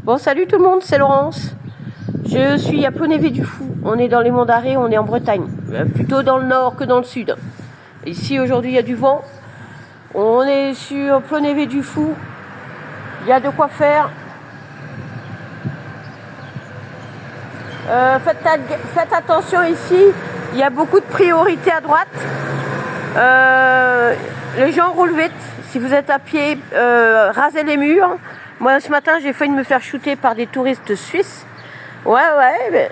Bon, salut tout le monde, c'est Laurence. Je suis à Plonévé-du-Fou. On est dans les Monts d'Arrée, on est en Bretagne. Plutôt dans le nord que dans le sud. Ici, aujourd'hui, il y a du vent. On est sur Plonévé-du-Fou. Il y a de quoi faire. Faites attention ici. Il y a beaucoup de priorités à droite. Les gens roulent vite. Si vous êtes à pied, rasez les murs. Moi, ce matin, j'ai failli me faire shooter par des touristes suisses. Ouais,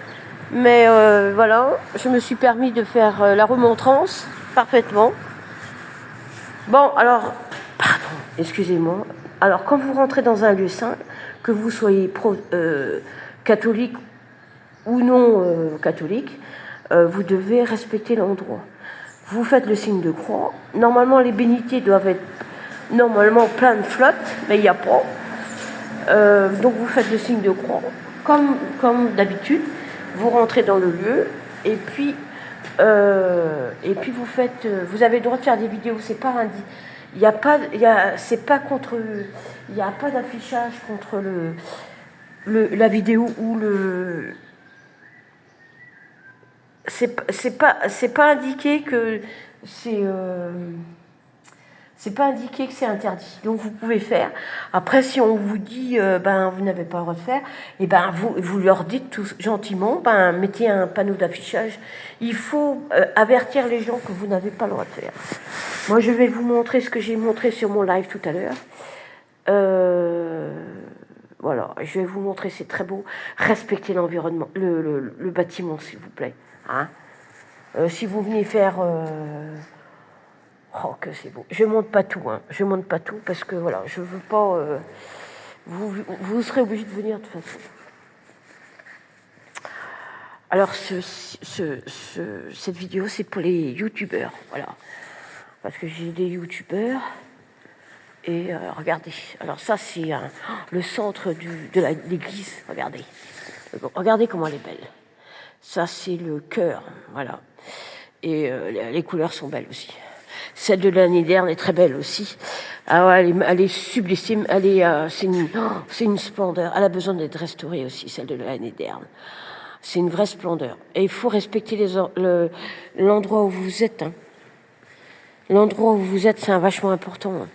mais voilà, je me suis permis de faire la remontrance parfaitement. Bon, alors, pardon, excusez-moi. Alors, quand vous rentrez dans un lieu saint, que vous soyez catholique ou non catholique, vous devez respecter l'endroit. Vous faites le signe de croix. Normalement, les bénitiers doivent être plein de flotte, mais il n'y a pas. Donc vous faites le signe de croix, comme d'habitude. Vous rentrez dans le lieu et puis vous faites. Vous avez le droit de faire des vidéos. C'est pas c'est pas contre. Il n'y a pas d'affichage contre la vidéo ou le. C'est pas indiqué que c'est pas indiqué que c'est interdit. Donc vous pouvez faire. Après, si on vous dit vous n'avez pas le droit de faire, et vous leur dites tout gentiment, mettez un panneau d'affichage. Il faut avertir les gens que vous n'avez pas le droit de faire. Moi, je vais vous montrer ce que j'ai montré sur mon live tout à l'heure. Voilà, je vais vous montrer, c'est très beau. Respectez l'environnement, le bâtiment, s'il vous plaît. Hein, si vous venez faire... Oh, que c'est beau. Je monte pas tout, parce que voilà, je veux pas. Vous serez obligé de venir de toute façon. Alors, cette vidéo, c'est pour les youtubeurs, voilà. Parce que j'ai des youtubeurs. Et regardez. Alors, ça, c'est le centre de l'église. Regardez. Regardez comment elle est belle. Ça, c'est le chœur, voilà. Et les couleurs sont belles aussi. Celle de l'année dernière est très belle aussi. Ah ouais, elle est sublime. C'est une splendeur. Elle a besoin d'être restaurée aussi, celle de l'année dernière. C'est une vraie splendeur. Et il faut respecter l'endroit où vous êtes. Hein. L'endroit où vous êtes, c'est vachement important.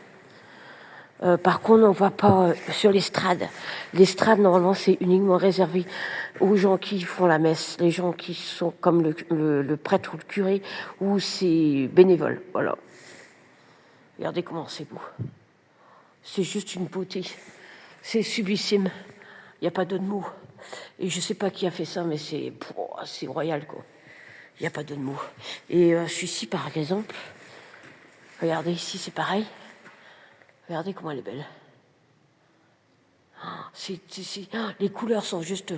Par contre, on ne va pas sur l'estrade. L'estrade, normalement, c'est uniquement réservé aux gens qui font la messe, les gens qui sont comme le prêtre ou le curé, ou c'est bénévole. Voilà. Regardez comment c'est beau. C'est juste une beauté. C'est sublissime. Il n'y a pas d'autre mot. Et je ne sais pas qui a fait ça, mais c'est royal, quoi. Il n'y a pas d'autre mot. Et celui-ci, par exemple, regardez ici, c'est pareil. Regardez comment elle est belle. Les couleurs sont juste...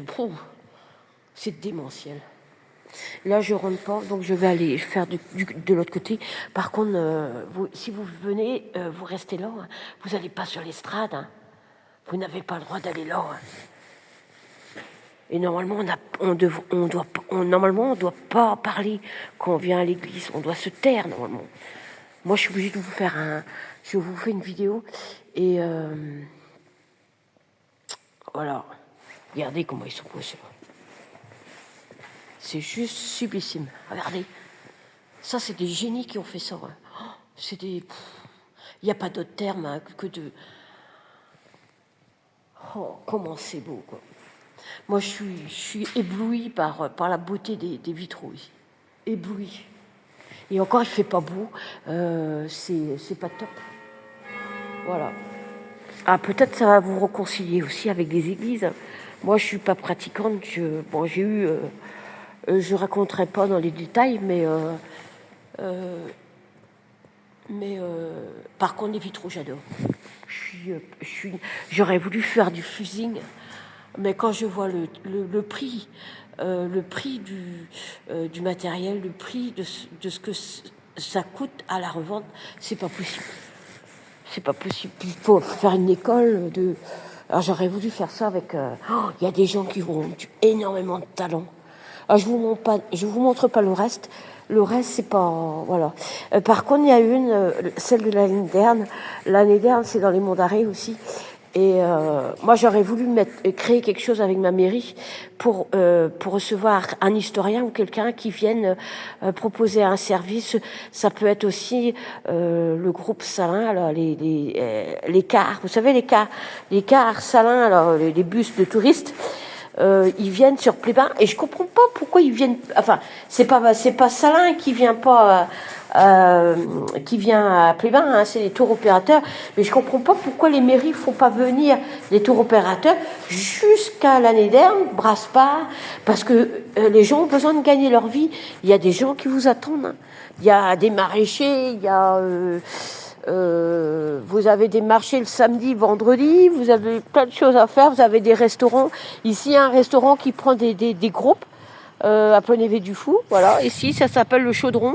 C'est démentiel. Là, je rentre pas, donc je vais aller faire de l'autre côté. Par contre, si vous venez, vous restez là. Hein. Vous n'allez pas sur l'estrade. Hein. Vous n'avez pas le droit d'aller là. Hein. Et normalement, on doit pas parler quand on vient à l'église. On doit se taire, normalement. Moi, je suis obligée de vous faire je vous fais une vidéo. Et voilà. Regardez comment ils sont beaux, ceux-là. C'est juste sublissime. Regardez. Ça, c'est des génies qui ont fait ça. Hein. C'est des... Il n'y a pas d'autre terme que de... Oh, comment c'est beau, quoi. Moi, je suis éblouie par la beauté des vitraux ici. Éblouie. Et encore, il ne fait pas beau. C'est pas top. Voilà. Ah, peut-être ça va vous réconcilier aussi avec des églises. Moi, je ne suis pas pratiquante. J'ai eu... je raconterai pas dans les détails, mais par contre les vitraux j'adore. J'aurais voulu faire du fusing, mais quand je vois le prix du matériel, le prix de ce que ça coûte à la revente, c'est pas possible. C'est pas possible. Il faut faire une école de. Alors j'aurais voulu faire ça avec. Il y a des gens qui ont énormément de talent. Alors, je vous montre pas le reste. Le reste, c'est pas... Voilà. Par contre, il y a celle de l'année dernière. L'année dernière, c'est dans les Monts d'Arrée aussi. Et moi, j'aurais voulu créer quelque chose avec ma mairie pour recevoir un historien ou quelqu'un qui vienne proposer un service. Ça peut être aussi le groupe Salin, alors les cars. Vous savez, les cars Salin, alors les bus de touristes. Ils viennent sur Plébin et je comprends pas pourquoi ils viennent. Enfin, c'est pas Salin qui vient pas. Qui vient à Plébin, hein, c'est les tours opérateurs, mais je comprends pas pourquoi les mairies font pas venir les tours opérateurs jusqu'à l'année dernière, Brasparts, parce que les gens ont besoin de gagner leur vie. Il y a des gens qui vous attendent. Hein. Il y a des maraîchers, il y a vous avez des marchés le samedi, vendredi, vous avez plein de choses à faire, vous avez des restaurants. Ici, il y a un restaurant qui prend des groupes à Plonévé-du-Fou, voilà. Ici, ça s'appelle le Chaudron.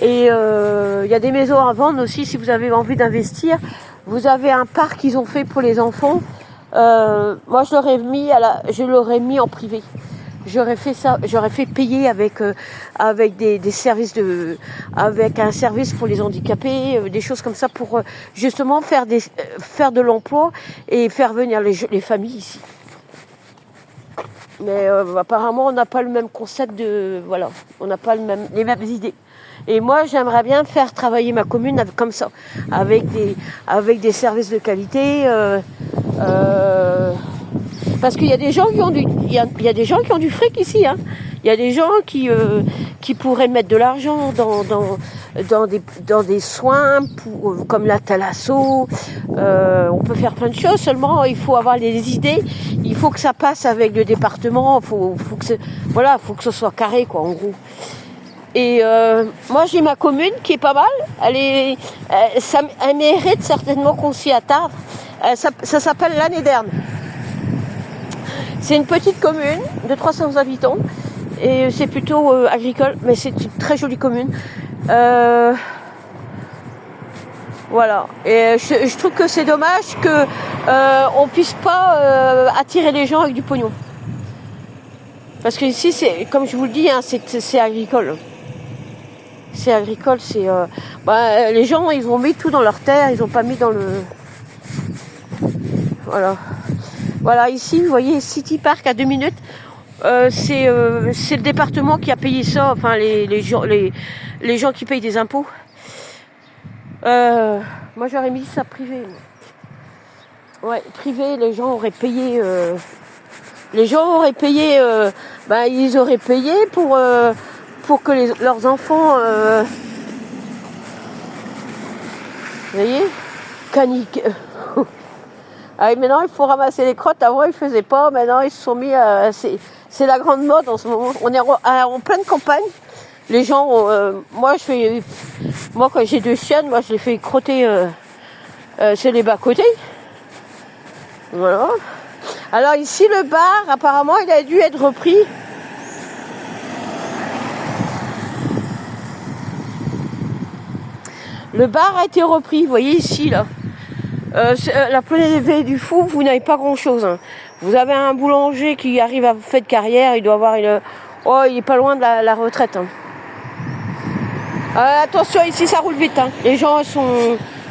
Et il y a des maisons à vendre aussi si vous avez envie d'investir. Vous avez un parc qu'ils ont fait pour les enfants. Moi, je l'aurais mis en privé. J'aurais fait ça, j'aurais fait payer avec des services avec un service pour les handicapés, des choses comme ça pour justement faire de l'emploi et faire venir les familles ici. Mais apparemment, on n'a pas le même concept voilà, on n'a pas les mêmes idées. Et moi, j'aimerais bien faire travailler ma commune comme ça, avec des services de qualité. Parce qu'il y a des gens qui ont il y a des gens qui ont du fric ici. Hein. Il y a des gens qui pourraient mettre de l'argent dans des soins comme la thalasso. On peut faire plein de choses. Seulement, il faut avoir les idées. Il faut que ça passe avec le département. Faut que ce soit carré, quoi, en gros. Et moi, j'ai ma commune qui est pas mal. Elle mérite certainement qu'on s'y attarde. Ça s'appelle Lannédern. C'est une petite commune de 300 habitants et c'est plutôt agricole, mais c'est une très jolie commune. Voilà. Et je trouve que c'est dommage que on puisse pas attirer les gens avec du pognon. Parce que ici, comme je vous le dis, hein, c'est agricole. C'est agricole, les gens, ils ont mis tout dans leur terre, ils ont pas mis dans le... Voilà. Voilà, ici, vous voyez, City Park à 2 minutes. C'est le département qui a payé ça, enfin les gens qui payent des impôts. Moi, j'aurais mis ça privé. Ouais, privé, les gens auraient payé... ils auraient payé pour que leurs enfants... vous voyez, canique. Ah, maintenant, il faut ramasser les crottes. Avant, ils ne faisaient pas. Maintenant, ils se sont mis à... C'est la grande mode en ce moment. On est en pleine campagne. Les gens... moi, quand j'ai 2 chiennes, moi, je les fais crotter sur les bas-côtés. Voilà. Alors ici, le bar, apparemment, il a dû être repris. Le bar a été repris. Vous voyez ici, là. La Plonévé-du-Fou, vous n'avez pas grand-chose. Hein. Vous avez un boulanger qui arrive à faire de carrière, il doit avoir il est pas loin de la retraite. Hein. Attention, ici ça roule vite. Hein. Les gens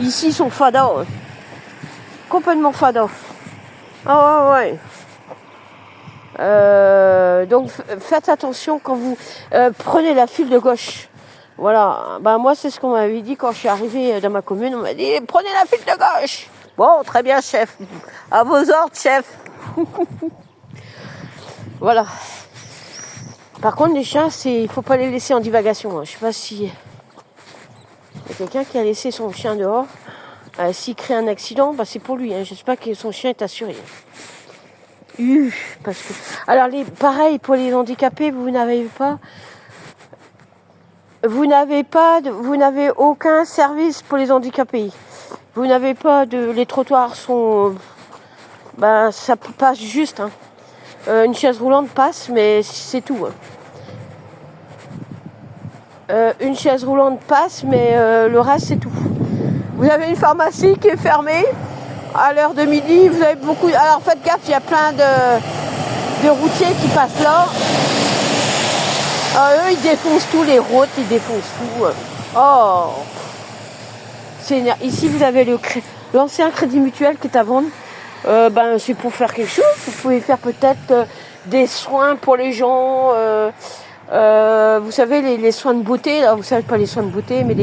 ici sont fada. Hein. Complètement fada. Ah ouais. Donc faites attention quand vous prenez la file de gauche. Voilà, moi c'est ce qu'on m'avait dit quand je suis arrivée dans ma commune, on m'a dit prenez la file de gauche. Bon, très bien chef, à vos ordres chef. Voilà. Par contre les chiens, il faut pas les laisser en divagation. Hein. Je sais pas si il y a quelqu'un qui a laissé son chien dehors. S'il crée un accident, c'est pour lui. Hein. J'espère que son chien est assuré. Parce que... Alors pareil pour les handicapés, vous n'avez aucun service pour les handicapés. Vous n'avez pas les trottoirs sont... ça passe juste. Hein. Une chaise roulante passe, mais c'est tout. Hein. Une chaise roulante passe, mais le reste, c'est tout. Vous avez une pharmacie qui est fermée. À l'heure de midi, vous avez beaucoup... Alors faites gaffe, il y a plein de routiers qui passent là. Eux, ils défoncent tous les routes, ils défoncent tout. Ici, vous avez l'ancien Crédit Mutuel qui est à vendre. Ben, c'est pour faire quelque chose. Vous pouvez faire peut-être des soins pour les gens. Vous savez, les soins de beauté, là, vous savez pas les soins de beauté, mais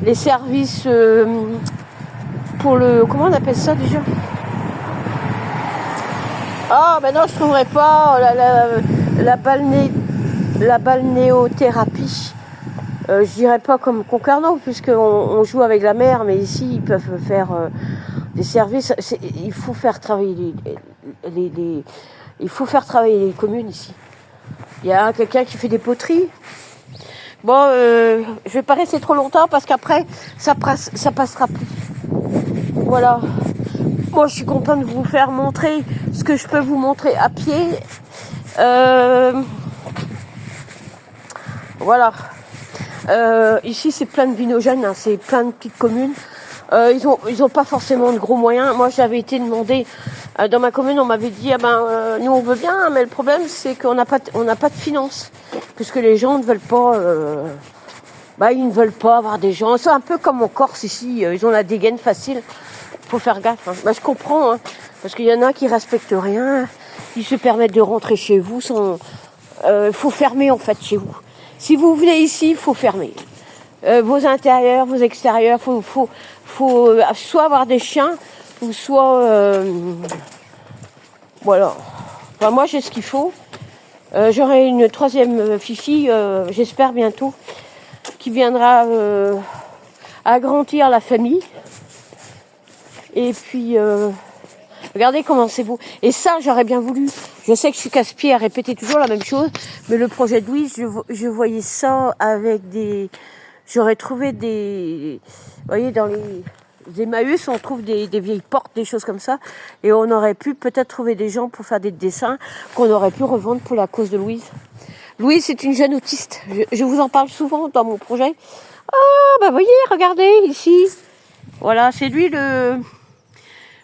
les services pour le... Comment on appelle ça déjà? Ah, ben non, je trouverais pas la balnéothérapie. Je dirais pas comme Concarneau, puisqu'on joue avec la mer, mais ici, ils peuvent faire des services. Il faut faire travailler il faut faire travailler les communes ici. Il y a quelqu'un qui fait des poteries. Bon, je vais pas rester trop longtemps parce qu'après, ça passera plus. Voilà. Moi, je suis contente de vous faire montrer ce que je peux vous montrer à pied. Voilà. Ici, c'est plein de binogènes, hein, c'est plein de petites communes. Ils ont pas forcément de gros moyens. Moi, j'avais été demandé dans ma commune, on m'avait dit nous on veut bien, mais le problème c'est qu'on n'a pas de finances, puisque les gens ne veulent pas. Ils ne veulent pas avoir des gens. C'est un peu comme en Corse ici, ils ont la dégaine facile. Faut faire gaffe. Hein. Je comprends, hein, parce qu'il y en a qui respectent rien, qui se permettent de rentrer chez vous sans. Faut fermer en fait chez vous. Si vous venez ici, il faut fermer. Vos intérieurs, vos extérieurs, faut soit avoir des chiens, ou soit voilà. Enfin, moi j'ai ce qu'il faut. J'aurai une troisième fifi, j'espère bientôt, qui viendra agrandir la famille. Et puis regardez comment c'est beau. Et ça, j'aurais bien voulu. Je sais que je suis casse-pied à répéter toujours la même chose, mais le projet de Louise, je voyais ça avec des... J'aurais trouvé des... Vous voyez, dans les Emmaüs, on trouve des vieilles portes, des choses comme ça, et on aurait pu peut-être trouver des gens pour faire des dessins qu'on aurait pu revendre pour la cause de Louise. Louise, c'est une jeune autiste. Je vous en parle souvent dans mon projet. Ah, bah voyez, regardez, ici. Voilà, c'est lui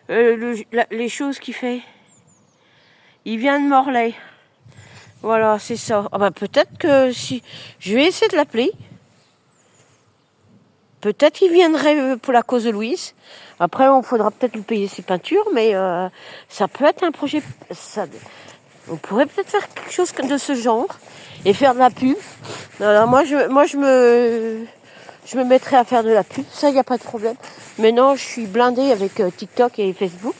les choses qu'il fait. Il vient de Morlaix. Voilà, c'est ça. Ah bah peut-être que si... Je vais essayer de l'appeler. Peut-être qu'il viendrait pour la cause de Louise. Après, on faudra peut-être lui payer ses peintures, mais ça peut être un projet... On pourrait peut-être faire quelque chose de ce genre et faire de la pub. Alors moi, je me mettrais à faire de la pub. Ça, il n'y a pas de problème. Maintenant, je suis blindée avec TikTok et Facebook.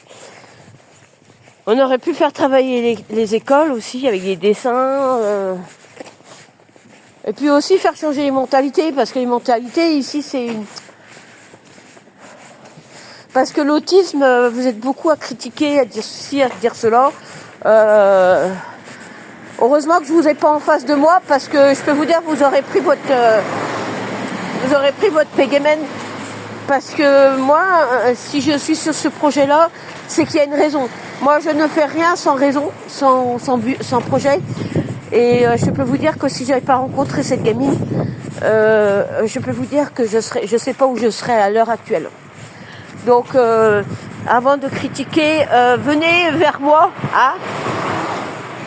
On aurait pu faire travailler les écoles aussi avec des dessins. Et puis aussi faire changer les mentalités, parce que les mentalités ici, c'est une... Parce que l'autisme, vous êtes beaucoup à critiquer, à dire ceci, à dire cela. Heureusement que je vous ai pas en face de moi, parce que je peux vous dire, vous aurez pris votre Pegemen. Parce que moi, si je suis sur ce projet-là, c'est qu'il y a une raison. Moi, je ne fais rien sans raison, sans projet. Et je peux vous dire que si j'avais pas rencontré cette gamine, je peux vous dire que je sais pas où je serais à l'heure actuelle. Donc, avant de critiquer, venez vers moi, hein,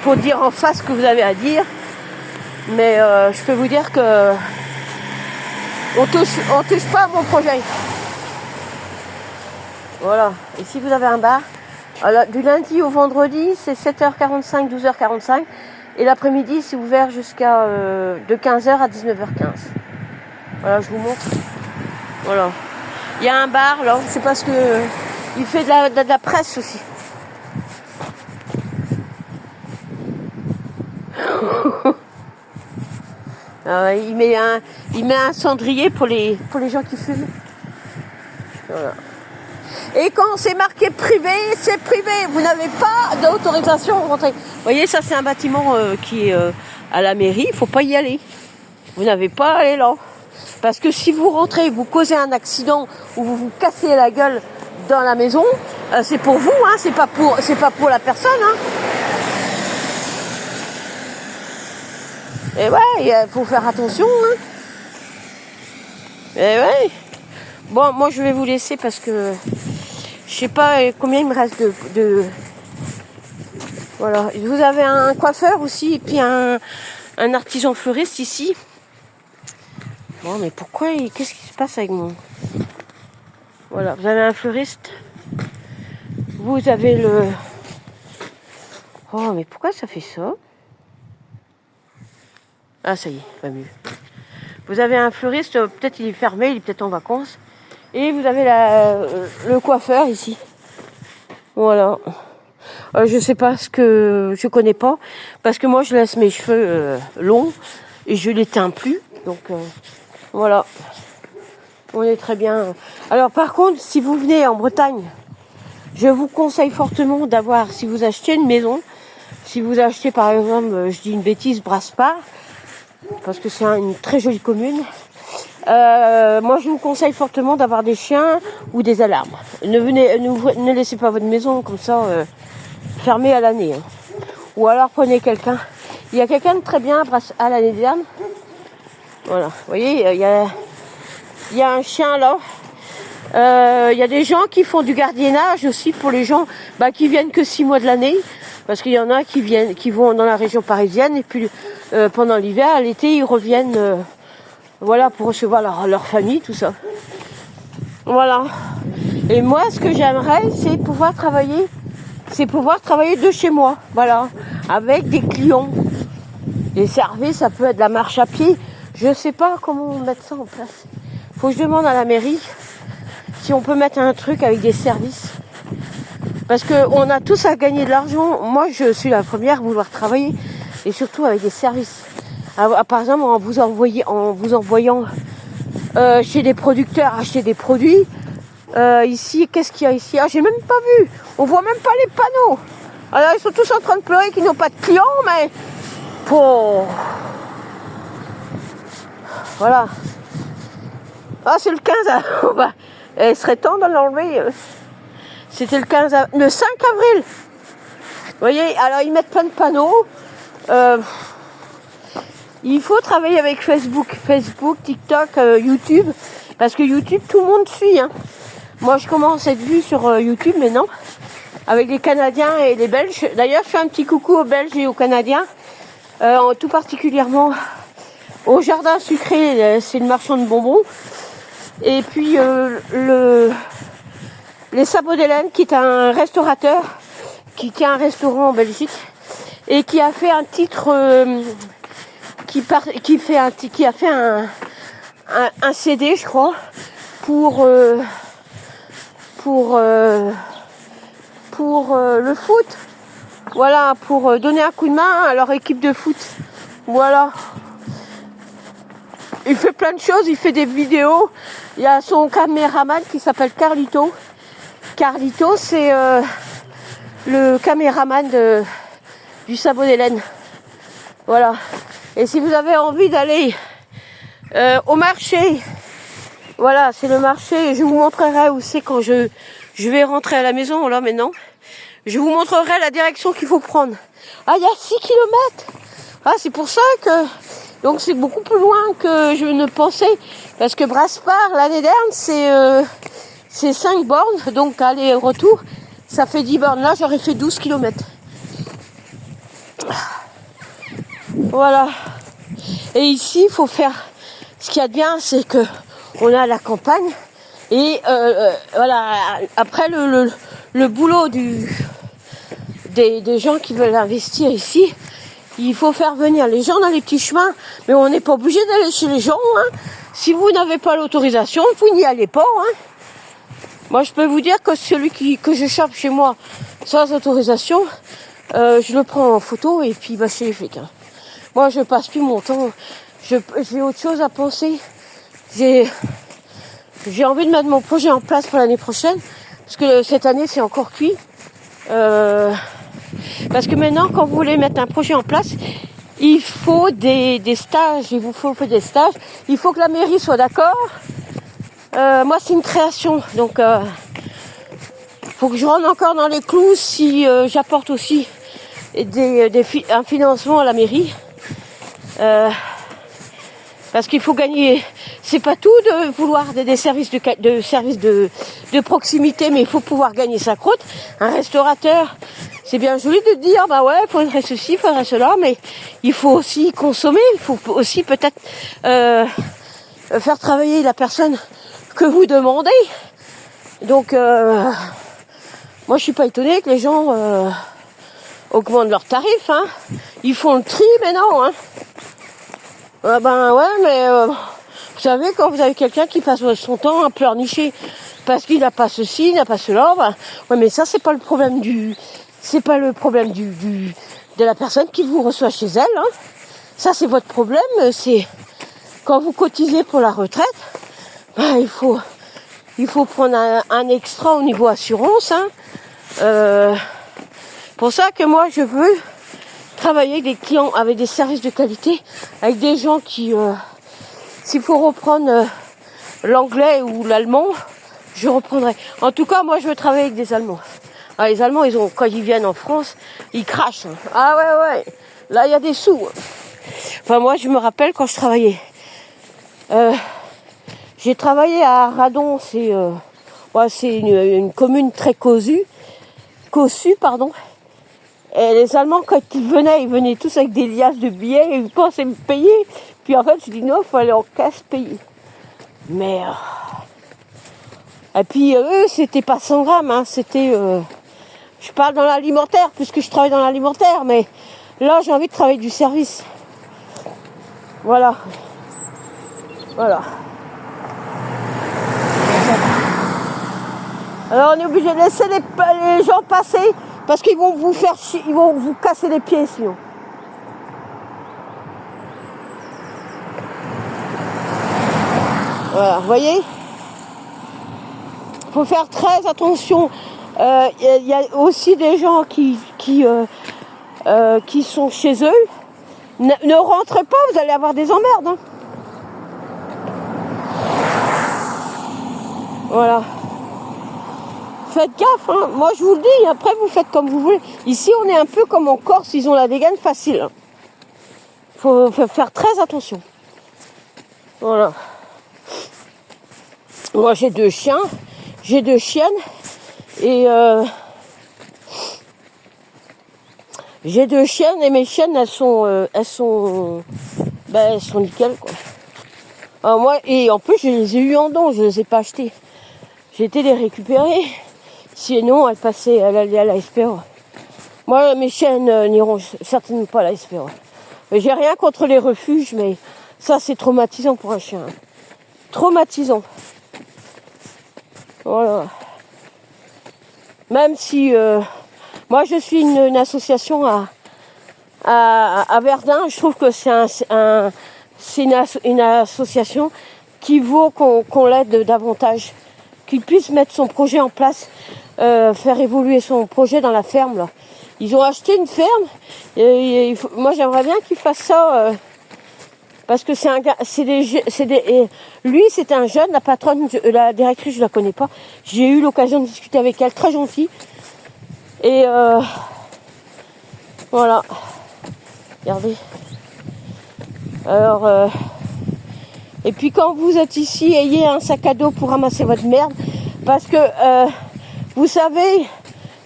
pour dire en face ce que vous avez à dire. Mais je peux vous dire que on touche pas à mon projet. Voilà. Et si vous avez un bar, alors, du lundi au vendredi, c'est 7h45, 12h45. Et l'après-midi, c'est ouvert jusqu'à de 15h à 19h15. Voilà, je vous montre. Voilà. Il y a un bar, là, je sais pas ce que... Il fait de la presse aussi. Il met un cendrier pour les gens qui fument. Voilà. Et quand c'est marqué privé, c'est privé. Vous n'avez pas d'autorisation de rentrer. Vous voyez, ça c'est un bâtiment qui est à la mairie. Il ne faut pas y aller. Vous n'avez pas à aller là. Parce que si vous rentrez, vous causez un accident ou vous vous cassez la gueule dans la maison, c'est pour vous, hein, c'est pas pour la personne. Hein. Et ouais, il faut faire attention. Hein. Et ouais. Bon, moi je vais vous laisser parce que je sais pas combien il me reste de... Voilà. Vous avez un coiffeur aussi et puis un artisan fleuriste ici. Bon, mais pourquoi qu'est-ce qui se passe avec mon... Voilà, vous avez un fleuriste. Vous avez le... Oh, mais pourquoi ça fait ça? Ah, ça y est, pas mieux. Vous avez un fleuriste, peut-être il est fermé, il est peut-être en vacances. Et vous avez le coiffeur ici. Voilà. Je sais pas ce que... Je connais pas. Parce que moi, je laisse mes cheveux longs. Et je les teins plus. Donc, voilà. On est très bien. Alors, par contre, si vous venez en Bretagne, je vous conseille fortement d'avoir, si vous achetez une maison, si vous achetez par exemple, je dis une bêtise, Brasparts, parce que c'est une très jolie commune, moi je vous conseille fortement d'avoir des chiens ou des alarmes. Ne laissez pas votre maison comme ça fermée à l'année. Hein. Ou alors prenez quelqu'un. Il y a quelqu'un de très bien à l'année dernière. Voilà, vous voyez, il y a un chien là. Il y a des gens qui font du gardiennage aussi pour les gens qui viennent que 6 mois de l'année. Parce qu'il y en a qui vont dans la région parisienne et puis pendant l'hiver, l'été, ils reviennent voilà, pour recevoir leur famille, tout ça. Voilà. Et moi, ce que j'aimerais, c'est pouvoir travailler de chez moi. Voilà. Avec des clients. Les services, ça peut être de la marche à pied. Je sais pas comment mettre ça en place. Faut que je demande à la mairie si on peut mettre un truc avec des services. Parce qu'on a tous à gagner de l'argent. Moi, je suis la première à vouloir travailler. Et surtout avec des services. Par exemple, en vous envoyant chez des producteurs acheter des produits. Ici, qu'est-ce qu'il y a ici? Ah, j'ai même pas vu. On voit même pas les panneaux. Alors, ils sont tous en train de pleurer qu'ils n'ont pas de clients, mais... Bon... Voilà. Ah, c'est le 15 avril. Il serait temps de l'enlever. C'était le 5 avril. Vous voyez, alors ils mettent plein de panneaux. Il faut travailler avec Facebook, TikTok, YouTube. Parce que YouTube, tout le monde suit. Hein. Moi, je commence à être vue sur YouTube maintenant. Avec les Canadiens et les Belges. D'ailleurs, je fais un petit coucou aux Belges et aux Canadiens. Tout particulièrement au Jardin Sucré, c'est le marchand de bonbons. Et puis les Sabots d'Hélène, qui est un restaurateur, qui tient un restaurant en Belgique, et qui a fait un titre, qui a fait un CD, je crois, pour le foot. Voilà, pour donner un coup de main à leur équipe de foot. Voilà. Il fait plein de choses, il fait des vidéos. Il y a son caméraman qui s'appelle Carlito. Carlito, c'est le caméraman du Sabot d'Hélène. Voilà. Et si vous avez envie d'aller au marché, voilà, c'est le marché. Je vous montrerai où c'est quand je vais rentrer à la maison, là, maintenant. Je vous montrerai la direction qu'il faut prendre. Ah, il y a 6 kilomètres. Ah, c'est pour ça que... Donc c'est beaucoup plus loin que je ne pensais. Parce que Brasparts, l'année dernière, c'est 5 bornes. Donc aller-retour, ça fait 10 bornes. Là, j'aurais fait 12 kilomètres. Voilà. Et ici, il faut faire... Ce qu'il y a de bien, c'est que on a la campagne. Et voilà. Après, le boulot des gens qui veulent investir ici... Il faut faire venir les gens dans les petits chemins, mais on n'est pas obligé d'aller chez les gens. Hein. Si vous n'avez pas l'autorisation, vous n'y allez pas. Hein. Moi, je peux vous dire que celui que je chope chez moi sans autorisation, je le prends en photo et puis il va chez les flics. Hein. Moi, je passe plus mon temps. J'ai autre chose à penser. J'ai envie de mettre mon projet en place pour l'année prochaine, parce que cette année, c'est encore cuit. Parce que maintenant, quand vous voulez mettre un projet en place, il faut des stages, il vous faut des stages. Il faut que la mairie soit d'accord. Moi, c'est une création, donc faut que je rentre encore dans les clous si j'apporte aussi un financement à la mairie. Parce qu'il faut gagner. C'est pas tout de vouloir des services de proximité, mais il faut pouvoir gagner sa croûte. Un restaurateur, c'est bien joli de dire, bah ouais, il faudrait ceci, il faudrait cela, mais il faut aussi consommer, il faut aussi peut-être faire travailler la personne que vous demandez. Donc, Moi, je suis pas étonnée que les gens augmentent leurs tarifs. Hein. Ils font le tri, mais non. Hein. Ben ouais, mais vous savez, quand vous avez quelqu'un qui passe son temps à pleurnicher parce qu'il n'a pas ceci, il n'a pas cela, ben, ouais, mais ça, c'est pas le problème c'est pas le problème de la personne qui vous reçoit chez elle. Hein. Ça, c'est votre problème. C'est quand vous cotisez pour la retraite, ben, il faut prendre un extra au niveau assurance. Hein. Pour ça que moi, je veux travailler avec des clients, avec des services de qualité, avec des gens qui, s'il faut reprendre l'anglais ou l'allemand, je reprendrai. En tout cas, moi, je veux travailler avec des Allemands. Alors, les Allemands, quand ils viennent en France, ils crachent. Hein. Ah ouais, là, il y a des sous. Enfin, moi, je me rappelle quand je travaillais. J'ai travaillé à Radon, c'est une commune très cossue, pardon. Et les Allemands, quand ils venaient tous avec des liasses de billets, ils pensaient me payer. Puis en fait, je dis non, il faut aller en casse payer. Mais... Et puis eux, c'était pas 100 grammes, hein, c'était... Je parle dans l'alimentaire, puisque je travaille dans l'alimentaire, mais là, j'ai envie de travailler du service. Voilà. Alors on est obligé de laisser les gens passer, parce qu'ils vont vous faire chier, ils vont vous casser les pieds sinon. Voilà, vous voyez ? Il faut faire très attention. Il y a aussi des gens qui sont chez eux. Ne rentrez pas, vous allez avoir des emmerdes. Hein. Voilà. Faites gaffe, hein. Moi je vous le dis, après vous faites comme vous voulez. Ici on est un peu comme en Corse, ils ont la dégaine facile. Faut faire très attention. Voilà. Moi j'ai 2 chiens, j'ai 2 chiennes et j'ai 2 chiennes et mes chiennes elles sont nickel quoi. Alors moi, et en plus je les ai eues en don, je les ai pas achetées. J'ai été les récupérer. Sinon, elle allait à la SPA. Moi, mes chiennes n'iront certainement pas à la SPA. J'ai rien contre les refuges, mais ça, c'est traumatisant pour un chien. Traumatisant. Voilà. Même si... moi, je suis une association à Verdun. Je trouve que c'est une association qui vaut qu'on l'aide davantage. Qu'il puisse mettre son projet en place, faire évoluer son projet dans la ferme. Là. Ils ont acheté une ferme. Moi, j'aimerais bien qu'ils fassent ça. Parce que lui, c'est un jeune. La patronne, la directrice, je la connais pas. J'ai eu l'occasion de discuter avec elle, très gentille. Et voilà. Regardez. Alors... Et puis quand vous êtes ici, ayez un sac à dos pour ramasser votre merde. Parce que, vous savez,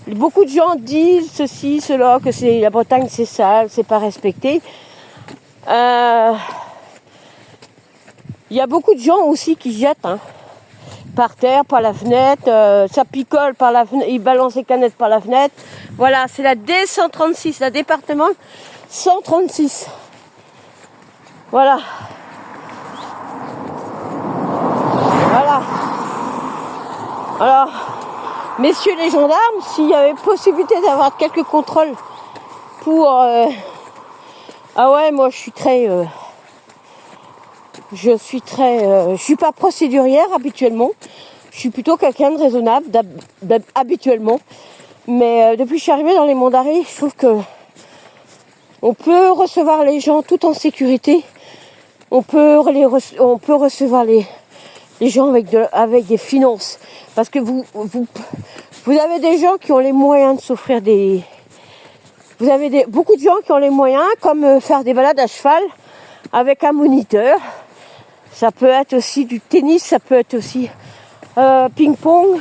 beaucoup de gens disent ceci, cela, que la Bretagne c'est sale, c'est pas respecté. Il y a beaucoup de gens aussi qui jettent par terre, par la fenêtre. Ça picole par la fenêtre, ils balancent les canettes par la fenêtre. Voilà, c'est la D136, la département 136. Voilà. Alors, messieurs les gendarmes, s'il y avait possibilité d'avoir quelques contrôles pour... Ah ouais, moi je suis pas procédurière habituellement. Je suis plutôt quelqu'un de raisonnable habituellement. Mais depuis que je suis arrivée dans les monts d'arrêt, je trouve que on peut recevoir les gens tout en sécurité. On peut recevoir les gens avec des finances. Parce que vous avez des gens qui ont les moyens de s'offrir des... Vous avez beaucoup de gens qui ont les moyens, comme faire des balades à cheval avec un moniteur. Ça peut être aussi du tennis, ça peut être aussi ping-pong.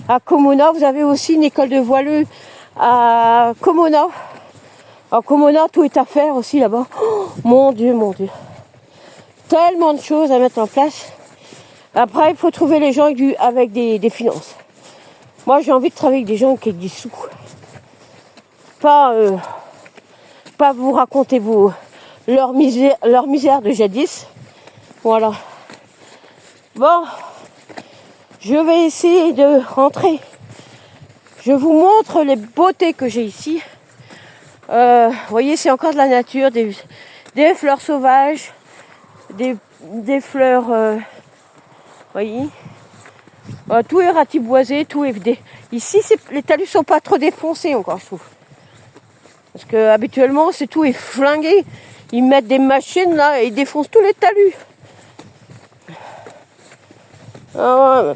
À Comona, vous avez aussi une école de voileux à Comona. À Comona, tout est à faire aussi là-bas. Oh, mon Dieu. Tellement de choses à mettre en place. Après, il faut trouver les gens avec des finances. Moi, j'ai envie de travailler avec des gens qui ont des sous. Pas vous raconter leur misère de jadis. Voilà. Bon, je vais essayer de rentrer. Je vous montre les beautés que j'ai ici. Vous voyez, c'est encore de la nature, des fleurs sauvages, des fleurs... voyez, tout est ratiboisé, tout est... Ici, les talus sont pas trop défoncés encore, je trouve. Parce que habituellement, tout est flingué. Ils mettent des machines là et ils défoncent tous les talus. Ah ouais,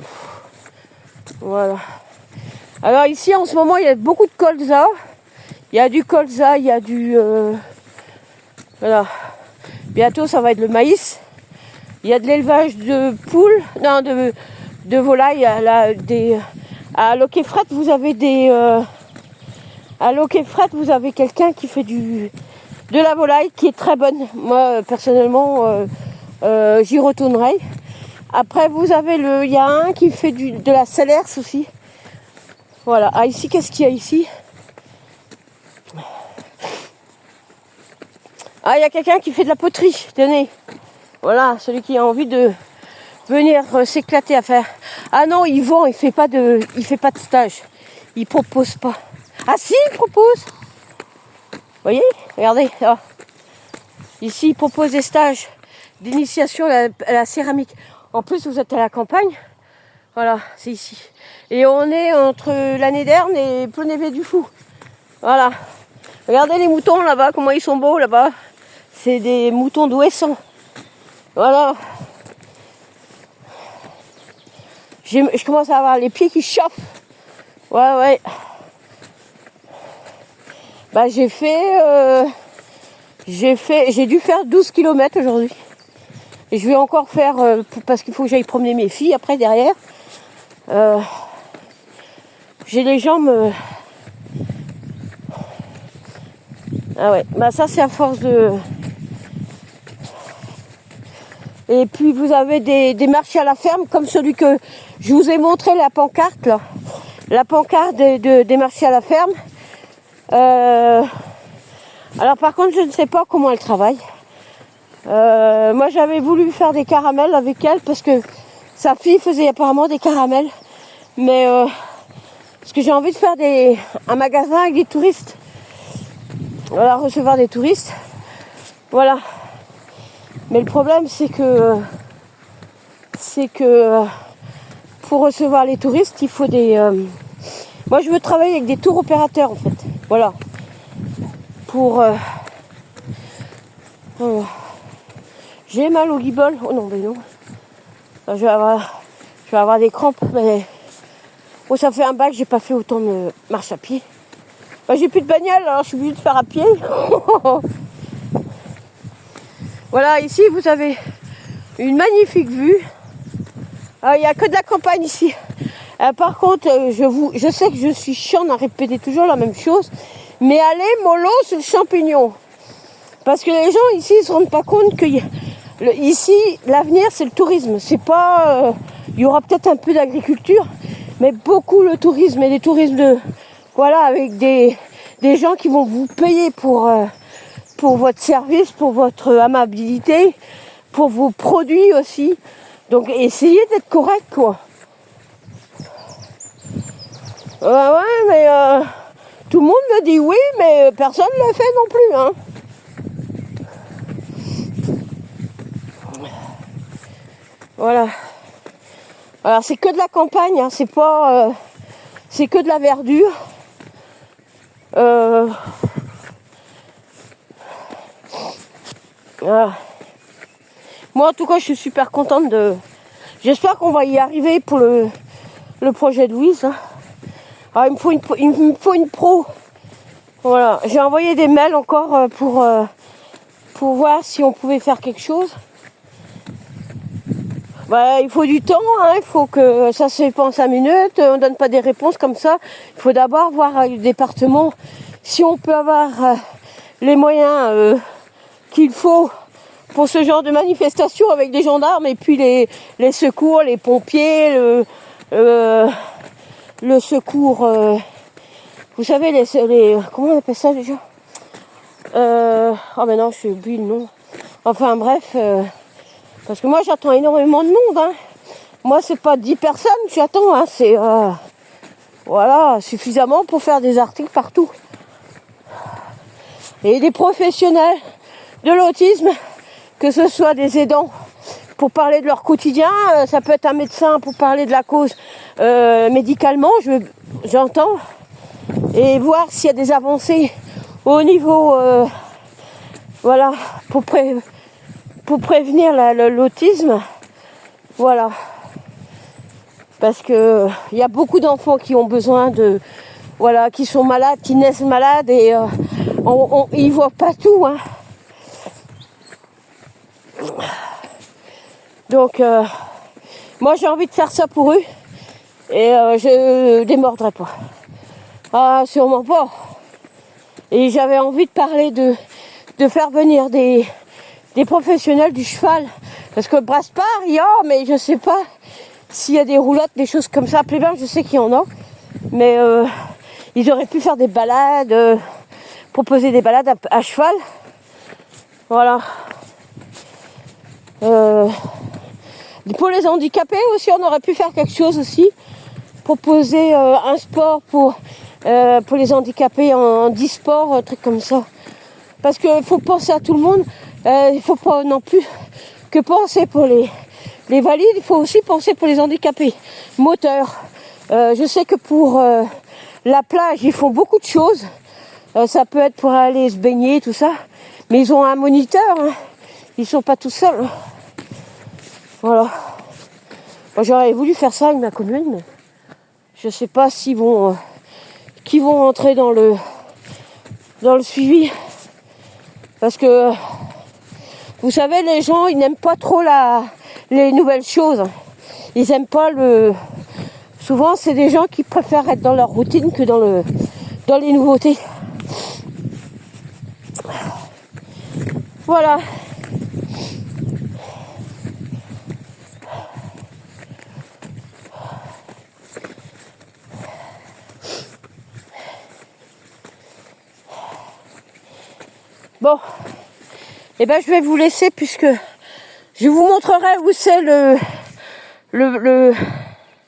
voilà. Alors ici, en ce moment, il y a beaucoup de colza. Il y a du colza, il y a du... voilà. Bientôt, ça va être le maïs. Il y a de l'élevage de poules, non, de volailles. À Loquet-Fret, vous avez à Loquet-Fret, vous avez quelqu'un qui fait de la volaille qui est très bonne. Moi, personnellement, j'y retournerai. Après, il y a un qui fait de la Cellers aussi. Voilà. Ah, ici, qu'est-ce qu'il y a ici? Ah, il y a quelqu'un qui fait de la poterie. Tenez. Voilà, celui qui a envie de venir s'éclater à faire. Ah non, il vend, il fait pas de stage. Il propose pas. Ah si, il propose. Vous voyez, regardez. Oh. Ici, il propose des stages d'initiation à la céramique. En plus, vous êtes à la campagne. Voilà, c'est ici. Et on est entre l'année d'Erne et Plonévé du Fou. Voilà. Regardez les moutons là-bas, comment ils sont beaux là-bas. C'est des moutons d'Ouessant. Voilà. Je commence à avoir les pieds qui chauffent. Ouais. Bah j'ai dû faire 12 km aujourd'hui. Et je vais encore faire, parce qu'il faut que j'aille promener mes filles après derrière. J'ai les jambes... Ah ouais, bah ça c'est à force de... Et puis vous avez des marchés à la ferme, comme celui que je vous ai montré, la pancarte là. La pancarte des marchés à la ferme. Alors par contre, je ne sais pas comment elle travaille. Moi j'avais voulu faire des caramels avec elle parce que sa fille faisait apparemment des caramels. Mais parce que j'ai envie de faire un magasin avec des touristes. Voilà, recevoir des touristes. Voilà. Mais le problème c'est que pour recevoir les touristes, il faut des... Moi je veux travailler avec des tours opérateurs en fait. Voilà. Pour... J'ai mal au guibole. Oh non, mais non. Je vais avoir des crampes, mais... Oh, ça fait un bac, j'ai pas fait autant de marche à pied. Bah, j'ai plus de bagnole, alors je suis obligée de faire à pied. Voilà, ici vous avez une magnifique vue. Il n'y a que de la campagne ici. Par contre, je sais que je suis chiante à répéter toujours la même chose, mais allez mollo sur le champignon. Parce que les gens ici ne se rendent pas compte que ici, l'avenir c'est le tourisme. C'est pas... il y aura peut-être un peu d'agriculture, mais beaucoup le tourisme et des tourismes voilà, avec des gens qui vont vous payer pour votre service, pour votre amabilité, pour vos produits aussi. Donc essayez d'être correct, quoi. Ouais, mais tout le monde me dit oui, mais personne ne le fait non plus, hein. Voilà. Alors c'est que de la campagne, hein, c'est pas... c'est que de la verdure. Voilà. Moi en tout cas je suis super contente de... J'espère qu'on va y arriver pour le projet de Louise. Hein. Alors, il me faut une pro. Voilà. J'ai envoyé des mails encore pour voir si on pouvait faire quelque chose. Bah, il faut du temps, hein. Il faut que ça se fait pas en 5 minutes. On donne pas des réponses comme ça. Il faut d'abord voir avec le département si on peut avoir les moyens qu'il faut pour ce genre de manifestation avec des gendarmes et puis les secours, les pompiers, le secours, vous savez, comment on appelle ça déjà? Ah ben non, j'ai oublié le nom. Enfin bref, parce que moi j'attends énormément de monde. Hein. Moi c'est pas 10 personnes que j'attends, hein, c'est voilà, suffisamment pour faire des articles partout. Et des professionnels de l'autisme, que ce soit des aidants pour parler de leur quotidien, ça peut être un médecin pour parler de la cause médicalement, j'entends, et voir s'il y a des avancées au niveau, voilà, pour prévenir l'autisme, voilà. Parce que il y a beaucoup d'enfants qui ont besoin de, voilà, qui sont malades, qui naissent malades et ils voient pas tout, hein. Donc, moi j'ai envie de faire ça pour eux et je démordrai pas. Ah, sûrement pas. Et j'avais envie de parler de faire venir des professionnels du cheval. Parce que Brasparts, il y a, mais je sais pas s'il y a des roulottes, des choses comme ça. À Plébain, je sais qu'il y en a. Mais ils auraient pu faire des balades, proposer des balades à cheval. Voilà. Pour les handicapés aussi, on aurait pu faire quelque chose aussi. Proposer un sport pour les handicapés en e-sport, un truc comme ça. Parce qu'il faut penser à tout le monde. Il ne faut pas non plus que penser pour les valides. Il faut aussi penser pour les handicapés moteurs. Je sais que pour la plage, ils font beaucoup de choses. Ça peut être pour aller se baigner, tout ça. Mais ils ont un moniteur. Hein. Ils ne sont pas tout seuls. Hein. Voilà. Moi, j'aurais voulu faire ça avec ma commune, mais je ne sais pas s'ils vont, qui vont rentrer dans le suivi. Parce que, vous savez, les gens, ils n'aiment pas trop les nouvelles choses. Ils n'aiment pas Souvent, c'est des gens qui préfèrent être dans leur routine que dans les nouveautés. Voilà. Bon, eh ben je vais vous laisser puisque je vous montrerai où c'est le